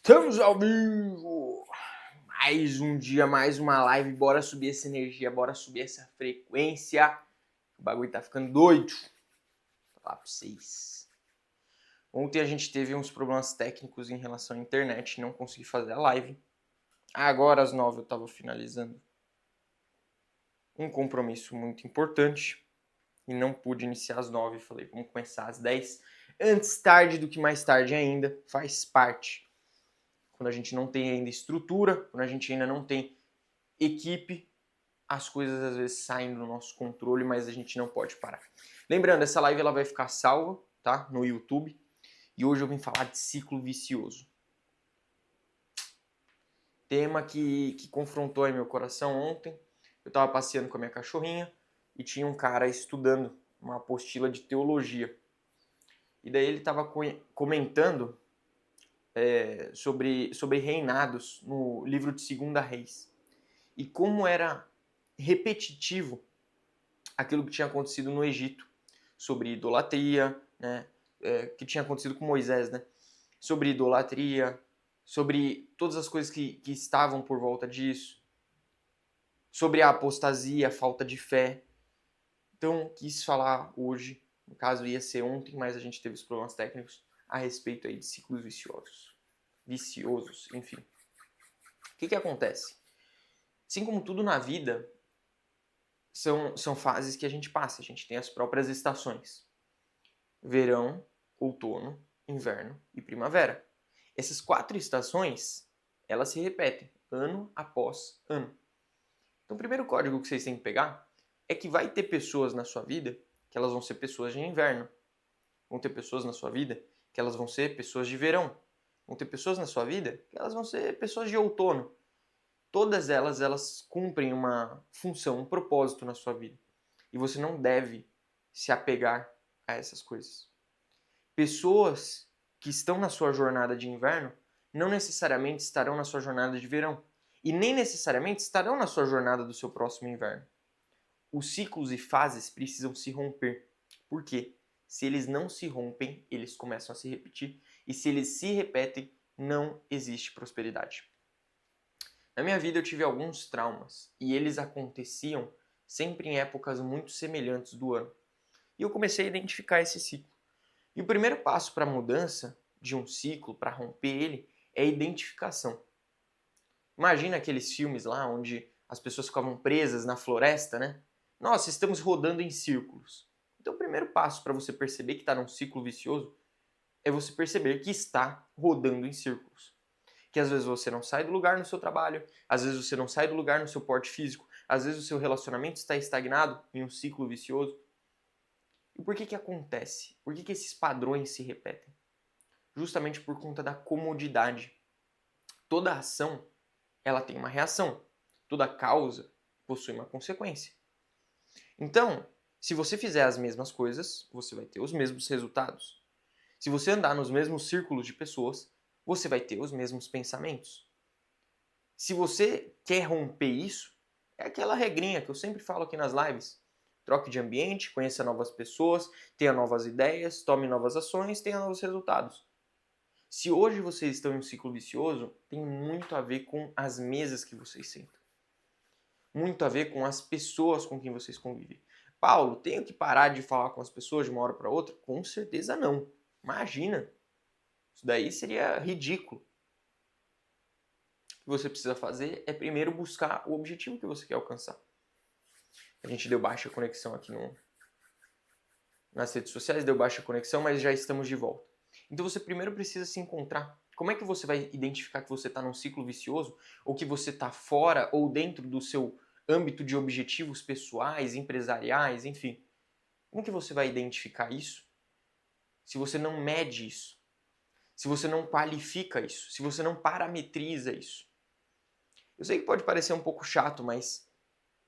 Estamos ao vivo! Mais um dia, mais uma live. Bora subir essa energia, bora subir essa frequência. O bagulho tá ficando doido. Vou falar pra vocês. Ontem a gente teve uns problemas técnicos em relação à internet, não consegui fazer a live. Agora às 9 eu tava finalizando um compromisso muito importante e não pude iniciar às 9. Falei, vamos começar às 10. Antes tarde do que mais tarde ainda, faz parte. Quando a gente não tem ainda estrutura, quando a gente ainda não tem equipe, as coisas às vezes saem do nosso controle, mas a gente não pode parar. Lembrando, essa live ela vai ficar salva, tá? No YouTube. E hoje eu vim falar de ciclo vicioso. Tema que confrontou aí meu coração ontem. Eu tava passeando com a minha cachorrinha e tinha um cara estudando uma apostila de teologia. E daí ele tava comentando sobre reinados no livro de 2 Reis. E como era repetitivo aquilo que tinha acontecido no Egito, sobre idolatria, né? Que tinha acontecido com Moisés, né? Sobre idolatria, sobre todas as coisas que estavam por volta disso, sobre a apostasia, a falta de fé. Então, quis falar hoje, no caso ia ser ontem, mas a gente teve os problemas técnicos, a respeito aí de ciclos viciosos, enfim. O que acontece? Assim como tudo na vida, são fases que a gente passa, a gente tem as próprias estações. Verão, outono, inverno e primavera. Essas 4 estações, elas se repetem, ano após ano. Então o primeiro código que vocês têm que pegar é que vai ter pessoas na sua vida que elas vão ser pessoas de inverno. Vão ter pessoas na sua vida que elas vão ser pessoas de verão. Vão ter pessoas na sua vida que elas vão ser pessoas de outono. Todas elas cumprem uma função, um propósito na sua vida. E você não deve se apegar a essas coisas. Pessoas que estão na sua jornada de inverno não necessariamente estarão na sua jornada de verão. E nem necessariamente estarão na sua jornada do seu próximo inverno. Os ciclos e fases precisam se romper. Por quê? Se eles não se rompem, eles começam a se repetir. E se eles se repetem, não existe prosperidade. Na minha vida eu tive alguns traumas e eles aconteciam sempre em épocas muito semelhantes do ano. E eu comecei a identificar esse ciclo. E o primeiro passo para a mudança de um ciclo, para romper ele, é a identificação. Imagina aqueles filmes lá onde as pessoas ficavam presas na floresta, né? Nossa, estamos rodando em círculos. Então o primeiro passo para você perceber que está num ciclo vicioso é você perceber que está rodando em círculos. Que às vezes você não sai do lugar no seu trabalho, às vezes você não sai do lugar no seu porte físico, às vezes o seu relacionamento está estagnado em um ciclo vicioso. E por que acontece? Por que esses padrões se repetem? Justamente por conta da comodidade. Toda ação, ela tem uma reação. Toda causa possui uma consequência. Então, se você fizer as mesmas coisas, você vai ter os mesmos resultados. Se você andar nos mesmos círculos de pessoas, você vai ter os mesmos pensamentos. Se você quer romper isso, é aquela regrinha que eu sempre falo aqui nas lives. Troque de ambiente, conheça novas pessoas, tenha novas ideias, tome novas ações, tenha novos resultados. Se hoje vocês estão em um ciclo vicioso, tem muito a ver com as mesas que vocês sentam. Muito a ver com as pessoas com quem vocês convivem. Paulo, tenho que parar de falar com as pessoas de uma hora para outra? Com certeza não. Imagina. Isso daí seria ridículo. O que você precisa fazer é primeiro buscar o objetivo que você quer alcançar. A gente deu baixa conexão aqui nas redes sociais, deu baixa conexão, mas já estamos de volta. Então você primeiro precisa se encontrar. Como é que você vai identificar que você está num ciclo vicioso ou que você está fora ou dentro do seu âmbito de objetivos pessoais, empresariais, enfim? Como que você vai identificar isso se você não mede isso? Se você não qualifica isso? Se você não parametriza isso? Eu sei que pode parecer um pouco chato, mas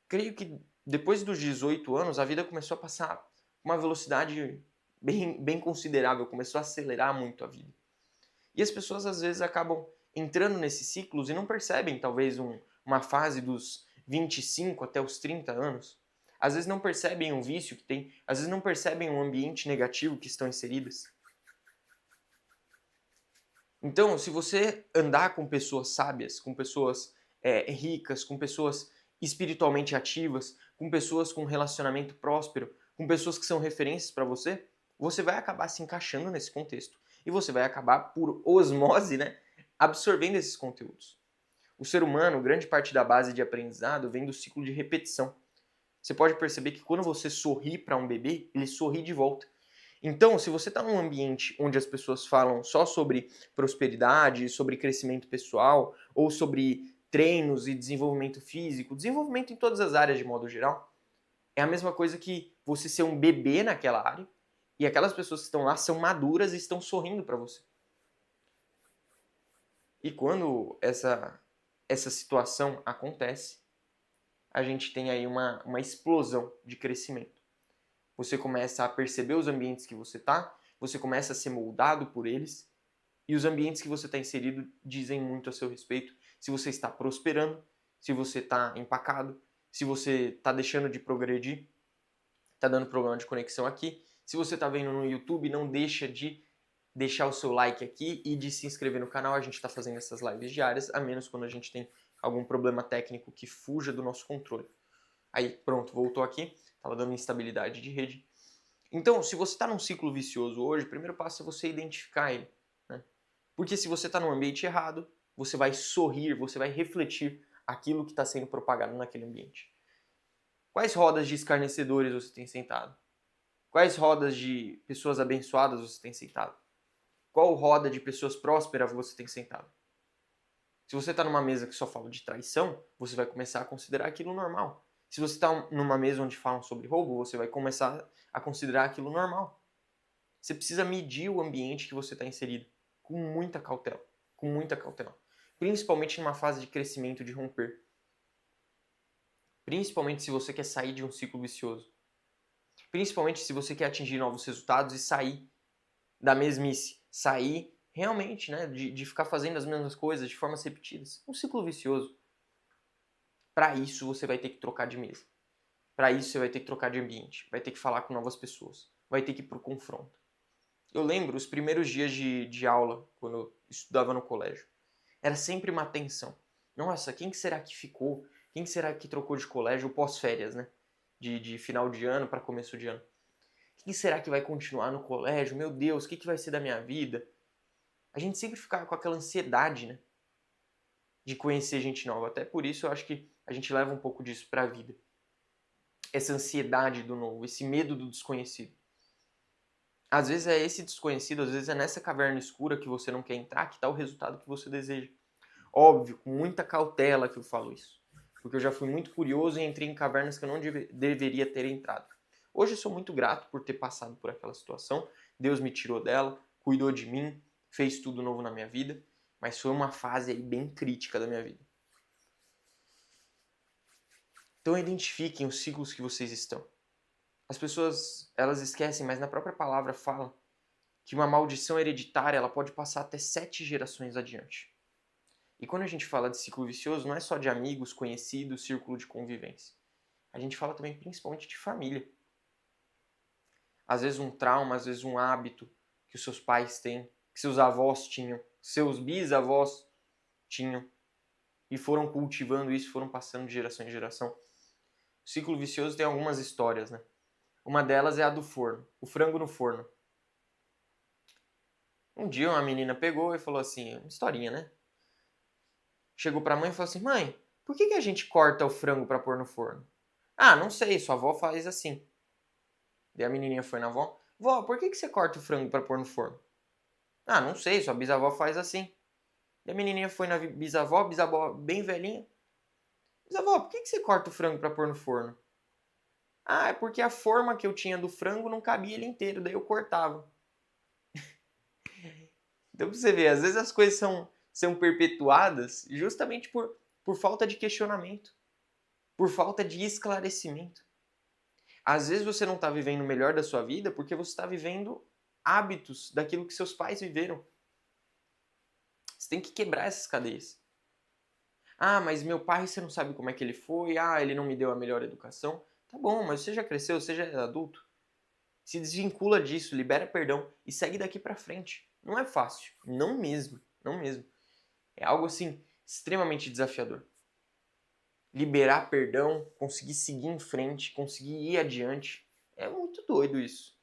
creio que depois dos 18 anos a vida começou a passar uma velocidade bem considerável, começou a acelerar muito a vida. E as pessoas às vezes acabam entrando nesses ciclos e não percebem talvez uma fase dos 25 até os 30 anos. Às vezes não percebem um vício que tem, às vezes não percebem um ambiente negativo que estão inseridas. Então, se você andar com pessoas sábias, com pessoas ricas, com pessoas espiritualmente ativas, com pessoas com relacionamento próspero, com pessoas que são referências para você, você vai acabar se encaixando nesse contexto. E você vai acabar, por osmose, né, absorvendo esses conteúdos. O ser humano, grande parte da base de aprendizado vem do ciclo de repetição. Você pode perceber que quando você sorri para um bebê, ele sorri de volta. Então, se você está num ambiente onde as pessoas falam só sobre prosperidade, sobre crescimento pessoal, ou sobre treinos e desenvolvimento físico, desenvolvimento em todas as áreas de modo geral, é a mesma coisa que você ser um bebê naquela área e aquelas pessoas que estão lá são maduras e estão sorrindo para você. E quando essa situação acontece, a gente tem aí uma explosão de crescimento. Você começa a perceber os ambientes que você está, você começa a ser moldado por eles, e os ambientes que você está inserido dizem muito a seu respeito. Se você está prosperando, se você está empacado, se você está deixando de progredir, está dando problema de conexão aqui. Se você está vendo no YouTube, não deixa de deixar o seu like aqui e de se inscrever no canal. A gente está fazendo essas lives diárias, a menos quando a gente tem algum problema técnico que fuja do nosso controle. Aí, pronto, voltou aqui, estava dando instabilidade de rede. Então, se você está num ciclo vicioso hoje, o primeiro passo é você identificar ele. Né? Porque se você está num ambiente errado, você vai sorrir, você vai refletir aquilo que está sendo propagado naquele ambiente. Quais rodas de escarnecedores você tem sentado? Quais rodas de pessoas abençoadas você tem sentado? Qual roda de pessoas prósperas você tem sentado? Se você está numa mesa que só fala de traição, você vai começar a considerar aquilo normal. Se você está numa mesa onde falam sobre roubo, você vai começar a considerar aquilo normal. Você precisa medir o ambiente que você está inserido com muita cautela, com muita cautela. Principalmente numa fase de crescimento, de romper. Principalmente se você quer sair de um ciclo vicioso. Principalmente se você quer atingir novos resultados e sair da mesmice. Sair realmente, né, de ficar fazendo as mesmas coisas de formas repetidas. Um ciclo vicioso. Para isso você vai ter que trocar de mesa. Para isso você vai ter que trocar de ambiente. Vai ter que falar com novas pessoas. Vai ter que ir para o confronto. Eu lembro os primeiros dias de aula, quando eu estudava no colégio. Era sempre uma tensão. Nossa, quem será que ficou? Quem será que trocou de colégio pós-férias, né? De final de ano para começo de ano. Quem será que vai continuar no colégio? Meu Deus, o que vai ser da minha vida? A gente sempre ficava com aquela ansiedade, né? De conhecer gente nova. Até por isso eu acho que a gente leva um pouco disso para a vida. Essa ansiedade do novo, esse medo do desconhecido. Às vezes é esse desconhecido, às vezes é nessa caverna escura que você não quer entrar que está o resultado que você deseja. Óbvio, com muita cautela que eu falo isso. Porque eu já fui muito curioso e entrei em cavernas que eu não deveria ter entrado. Hoje eu sou muito grato por ter passado por aquela situação. Deus me tirou dela, cuidou de mim, fez tudo novo na minha vida. Mas foi uma fase aí bem crítica da minha vida. Então identifiquem os ciclos que vocês estão. As pessoas, elas esquecem, mas na própria palavra fala que uma maldição hereditária ela pode passar até 7 gerações adiante. E quando a gente fala de ciclo vicioso, não é só de amigos, conhecidos, círculo de convivência. A gente fala também principalmente de família. Às vezes um trauma, às vezes um hábito que os seus pais têm, que seus avós tinham, seus bisavós tinham, e foram cultivando isso, foram passando de geração em geração. O ciclo vicioso tem algumas histórias, né? Uma delas é a do forno, o frango no forno. Um dia uma menina pegou e falou assim, uma historinha, né? Chegou pra mãe e falou assim, mãe, por que a gente corta o frango pra pôr no forno? Ah, não sei, sua avó faz assim. Daí a menininha foi na avó, vó, por que você corta o frango pra pôr no forno? Ah, não sei, sua bisavó faz assim. Daí a menininha foi na bisavó bem velhinha. Bisavó, por que você corta o frango pra pôr no forno? Ah, é porque a forma que eu tinha do frango não cabia ele inteiro, daí eu cortava. Então pra você ver, às vezes as coisas são perpetuadas justamente por falta de questionamento, por falta de esclarecimento. Às vezes você não está vivendo o melhor da sua vida porque você está vivendo hábitos daquilo que seus pais viveram. Você tem que quebrar essas cadeias. Ah, mas meu pai você não sabe como é que ele foi, ah, ele não me deu a melhor educação. Tá bom, mas você já cresceu, você já é adulto. Se desvincula disso, libera perdão e segue daqui pra frente. Não é fácil, não mesmo. não mesmo. É algo assim extremamente desafiador. Liberar perdão, conseguir seguir em frente, conseguir ir adiante, é muito doido isso.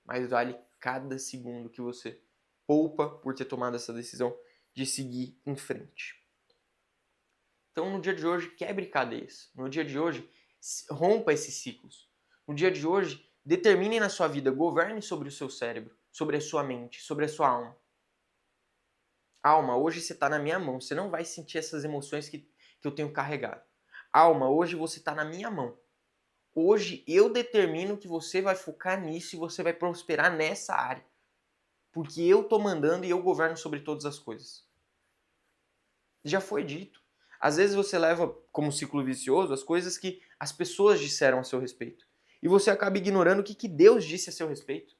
Mas vale cada segundo que você poupa por ter tomado essa decisão de seguir em frente. Então, no dia de hoje, quebre cadeias. No dia de hoje, rompa esses ciclos. No dia de hoje, determine na sua vida, governe sobre o seu cérebro, sobre a sua mente, sobre a sua alma. Alma, hoje você está na minha mão. Você não vai sentir essas emoções que eu tenho carregado. Alma, hoje você está na minha mão. Hoje eu determino que você vai focar nisso e você vai prosperar nessa área. Porque eu estou mandando e eu governo sobre todas as coisas. Já foi dito. Às vezes você leva como ciclo vicioso as coisas que as pessoas disseram a seu respeito. E você acaba ignorando o que Deus disse a seu respeito.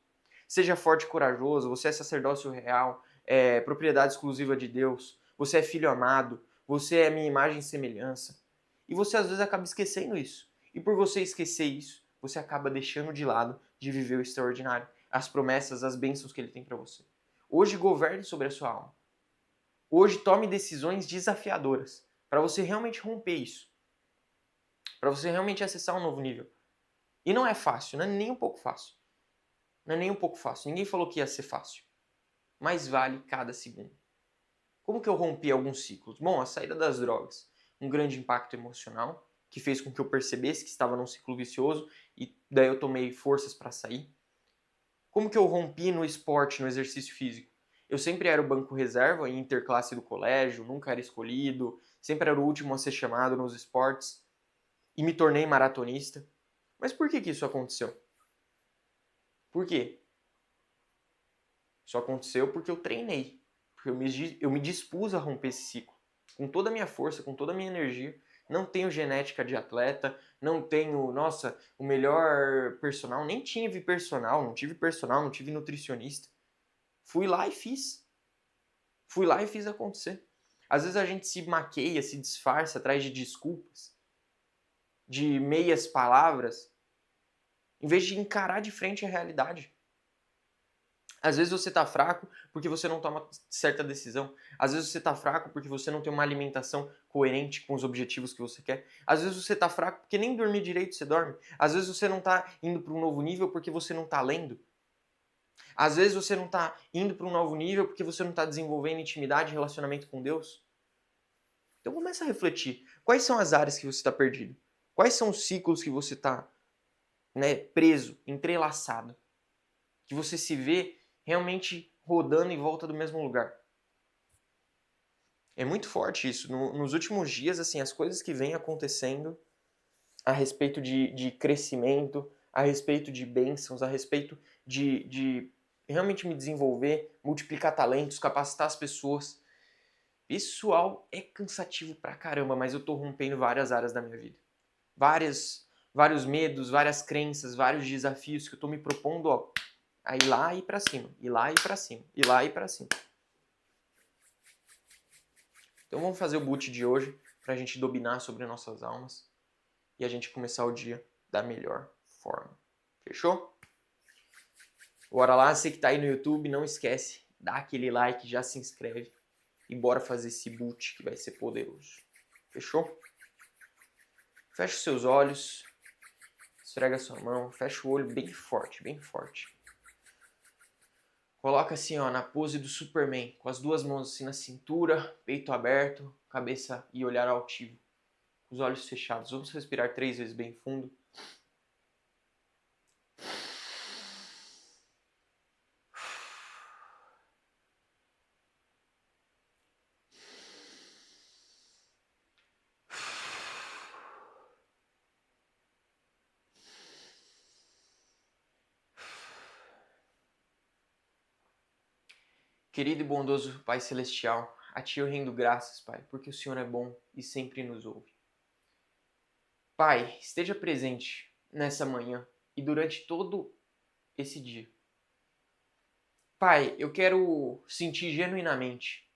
Seja forte e corajoso, você é sacerdócio real, é propriedade exclusiva de Deus, você é filho amado, você é minha imagem e semelhança. E você às vezes acaba esquecendo isso. E por você esquecer isso, você acaba deixando de lado de viver o extraordinário, as promessas, as bênçãos que ele tem para você. Hoje governe sobre a sua alma. Hoje tome decisões desafiadoras para você realmente romper isso. Para você realmente acessar um novo nível. E não é fácil, não é nem um pouco fácil. Não é nem um pouco fácil. Ninguém falou que ia ser fácil. Mas vale cada segundo. Como que eu rompi alguns ciclos? Bom, a saída das drogas. Um grande impacto emocional, que fez com que eu percebesse que estava num ciclo vicioso e daí eu tomei forças para sair. Como que eu rompi no esporte, no exercício físico? Eu sempre era o banco reserva em interclasse do colégio, nunca era escolhido, sempre era o último a ser chamado nos esportes e me tornei maratonista. Mas por que isso aconteceu? Por quê? Isso aconteceu porque eu treinei, porque eu me dispus a romper esse ciclo. Com toda a minha força, com toda a minha energia. Não tenho genética de atleta, não tenho, nossa, o melhor personal, nem tive personal, não tive nutricionista. Fui lá e fiz. Fui lá e fiz acontecer. Às vezes a gente se maqueia, se disfarça atrás de desculpas, de meias palavras, em vez de encarar de frente a realidade. Às vezes você tá fraco porque você não toma certa decisão. Às vezes você tá fraco porque você não tem uma alimentação coerente com os objetivos que você quer. Às vezes você tá fraco porque nem dormir direito você dorme. Às vezes você não tá indo para um novo nível porque você não tá lendo. Às vezes você não tá indo para um novo nível porque você não tá desenvolvendo intimidade e relacionamento com Deus. Então começa a refletir. Quais são as áreas que você está perdido? Quais são os ciclos que você está, preso, entrelaçado? Que você se vê realmente rodando em volta do mesmo lugar. É muito forte isso. Nos últimos dias, assim, as coisas que vêm acontecendo a respeito de crescimento, a respeito de bênçãos, a respeito de realmente me desenvolver, multiplicar talentos, capacitar as pessoas. Pessoal, é cansativo pra caramba, mas eu tô rompendo várias áreas da minha vida. Vários medos, várias crenças, vários desafios que eu tô me propondo, ó, a ir lá e ir pra cima, ir lá e ir pra cima, ir lá e ir pra cima. Então vamos fazer o boot de hoje pra gente dominar sobre nossas almas e a gente começar o dia da melhor forma. Fechou? Bora lá, você que tá aí no YouTube, não esquece, dá aquele like, já se inscreve e bora fazer esse boot que vai ser poderoso. Fechou? Fecha os seus olhos, esfrega a sua mão, fecha o olho bem forte, bem forte. Coloca assim, ó, na pose do Superman, com as duas mãos assim na cintura, peito aberto, cabeça e olhar altivo. Os olhos fechados. Vamos respirar 3 vezes bem fundo. Querido e bondoso Pai Celestial, a Ti eu rendo graças, Pai, porque o Senhor é bom e sempre nos ouve. Pai, esteja presente nessa manhã e durante todo esse dia. Pai, eu quero sentir genuinamente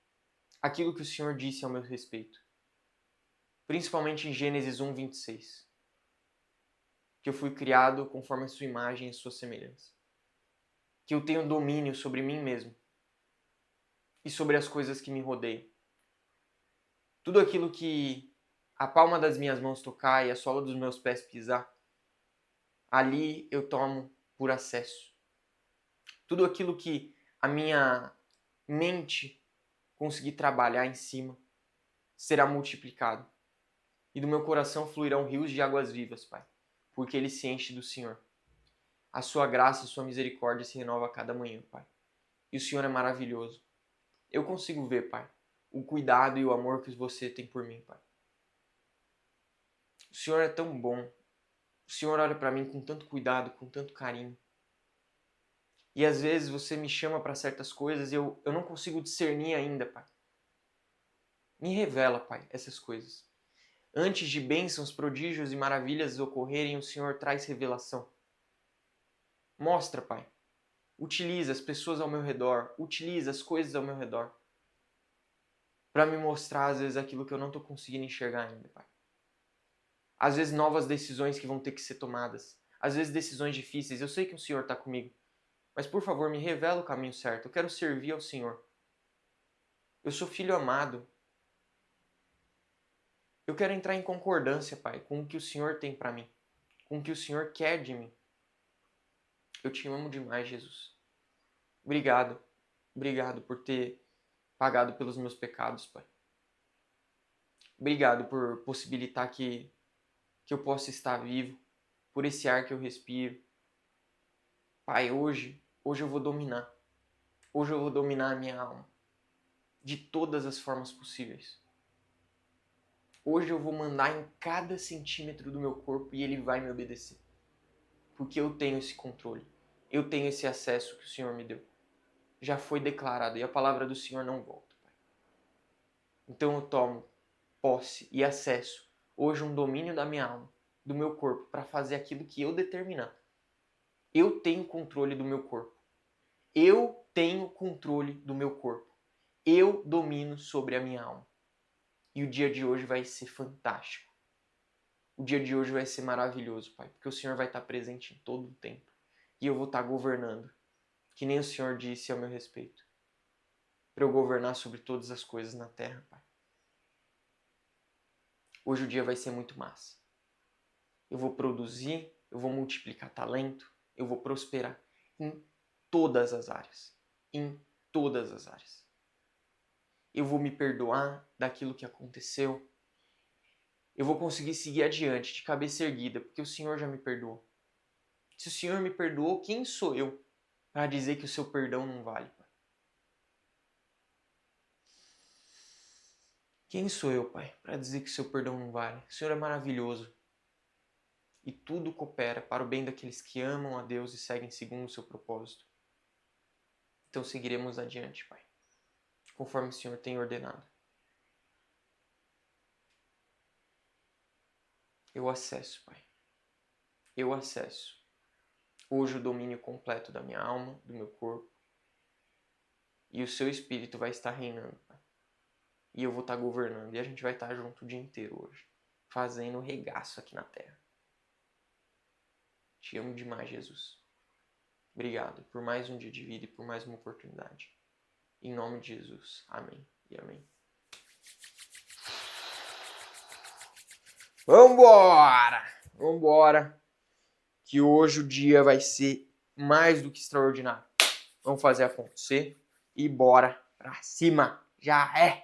aquilo que o Senhor disse ao meu respeito. Principalmente em Gênesis 1:26. Que eu fui criado conforme a sua imagem e sua semelhança. Que eu tenho domínio sobre mim mesmo. e sobre as coisas que me rodeiam. Tudo aquilo que a palma das minhas mãos tocar e a sola dos meus pés pisar, ali eu tomo por acesso. Tudo aquilo que a minha mente conseguir trabalhar em cima será multiplicado. E do meu coração fluirão rios de águas vivas, Pai, porque ele se enche do Senhor. A sua graça, a sua misericórdia se renova a cada manhã, Pai. E o Senhor é maravilhoso. Eu consigo ver, Pai, o cuidado e o amor que você tem por mim, Pai. O Senhor é tão bom. O Senhor olha para mim com tanto cuidado, com tanto carinho. E às vezes você me chama para certas coisas e eu não consigo discernir ainda, Pai. Me revela, Pai, essas coisas. Antes de bênçãos, prodígios e maravilhas ocorrerem, o Senhor traz revelação. Mostra, Pai. Utiliza as pessoas ao meu redor, utiliza as coisas ao meu redor para me mostrar, às vezes, aquilo que eu não estou conseguindo enxergar ainda, Pai. Às vezes, novas decisões que vão ter que ser tomadas. Às vezes, decisões difíceis. Eu sei que o Senhor está comigo. Mas, por favor, me revela o caminho certo. Eu quero servir ao Senhor. Eu sou filho amado. Eu quero entrar em concordância, Pai, com o que o Senhor tem para mim. Com o que o Senhor quer de mim. Eu te amo demais, Jesus. Obrigado. Obrigado por ter pagado pelos meus pecados, Pai. Obrigado por possibilitar que eu possa estar vivo, por esse ar que eu respiro. Pai, hoje eu vou dominar. Hoje eu vou dominar a minha alma. De todas as formas possíveis. Hoje eu vou mandar em cada centímetro do meu corpo e ele vai me obedecer. Porque eu tenho esse controle. Eu tenho esse acesso que o Senhor me deu. Já foi declarado e a palavra do Senhor não volta, Pai. Então eu tomo posse e acesso hoje um domínio da minha alma, do meu corpo, para fazer aquilo que eu determinar. Eu tenho controle do meu corpo. Eu tenho controle do meu corpo. Eu domino sobre a minha alma. E o dia de hoje vai ser fantástico. O dia de hoje vai ser maravilhoso, Pai, porque o Senhor vai estar presente em todo o tempo. E eu vou estar governando, que nem o Senhor disse ao meu respeito, para eu governar sobre todas as coisas na terra, Pai. Hoje o dia vai ser muito massa. Eu vou produzir, eu vou multiplicar talento, eu vou prosperar em todas as áreas. Em todas as áreas. Eu vou me perdoar daquilo que aconteceu. Eu vou conseguir seguir adiante, de cabeça erguida, porque o Senhor já me perdoou. Se o Senhor me perdoou, quem sou eu para dizer que o seu perdão não vale, Pai? Quem sou eu, Pai, para dizer que o seu perdão não vale? O Senhor é maravilhoso. E tudo coopera para o bem daqueles que amam a Deus e seguem segundo o seu propósito. Então seguiremos adiante, Pai, conforme o Senhor tem ordenado. Eu acesso, Pai. Eu acesso. Hoje o domínio completo da minha alma, do meu corpo. E o seu Espírito vai estar reinando, Pai. E eu vou estar governando. E a gente vai estar junto o dia inteiro hoje. Fazendo regaço aqui na terra. Te amo demais, Jesus. Obrigado por mais um dia de vida e por mais uma oportunidade. Em nome de Jesus. Amém e amém. Vambora! Vambora! Que hoje o dia vai ser mais do que extraordinário. Vamos fazer acontecer e bora pra cima. Já é!